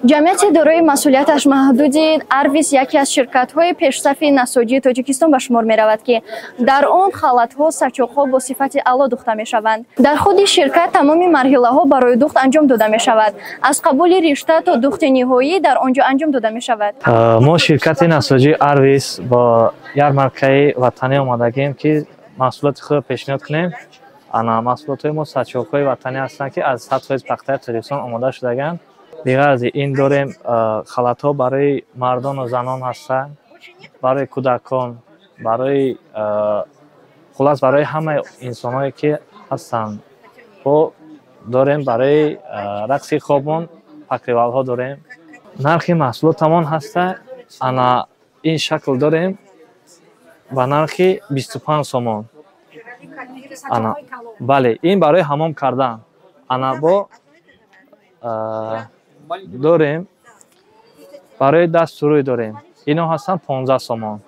ҷамъияти дорои масъулияташ маҳдуди Арвис яке аз ширкатҳои пешсафи насоҷии Тоҷикистон ба шумор меравад, ки дар он халатҳо, сачоқҳо бо сифати аъло духта мешаванд. Дар худи ширкат тамоми марҳилаҳо барои духт анҷом дода мешавад. Аз қабули ришта то духти ниҳоӣ дар он ҷо анҷом дода мешавад. мо ширкати насоҷии Арвис бо ярмаркаи ватанӣ омадагем, ки маҳсулоти худро пешниҳод кунем. Маҳсулотҳои мо сачоқҳои ватанӣ ҳастанд, ки аз ҳар фоиз пахтаи Тоҷикистон омода шудаганд. Дигар аз ин дорем халатҳо барои мардону занон ҳастанд, барои кӯдакон, барои хулас барои ҳамаи инсонҳое ки ҳастанд. Мо дорем барои рақси хобон покривалҳо дорем. Нархи маҳсулотамон ҳаста ана ин шакл дорем ба нархи 25 сомон. Бале, ин барои ҳамом кардан. Ана бо дорем барои дастурӯй дорем. Ино ҳастанд 15 сомон.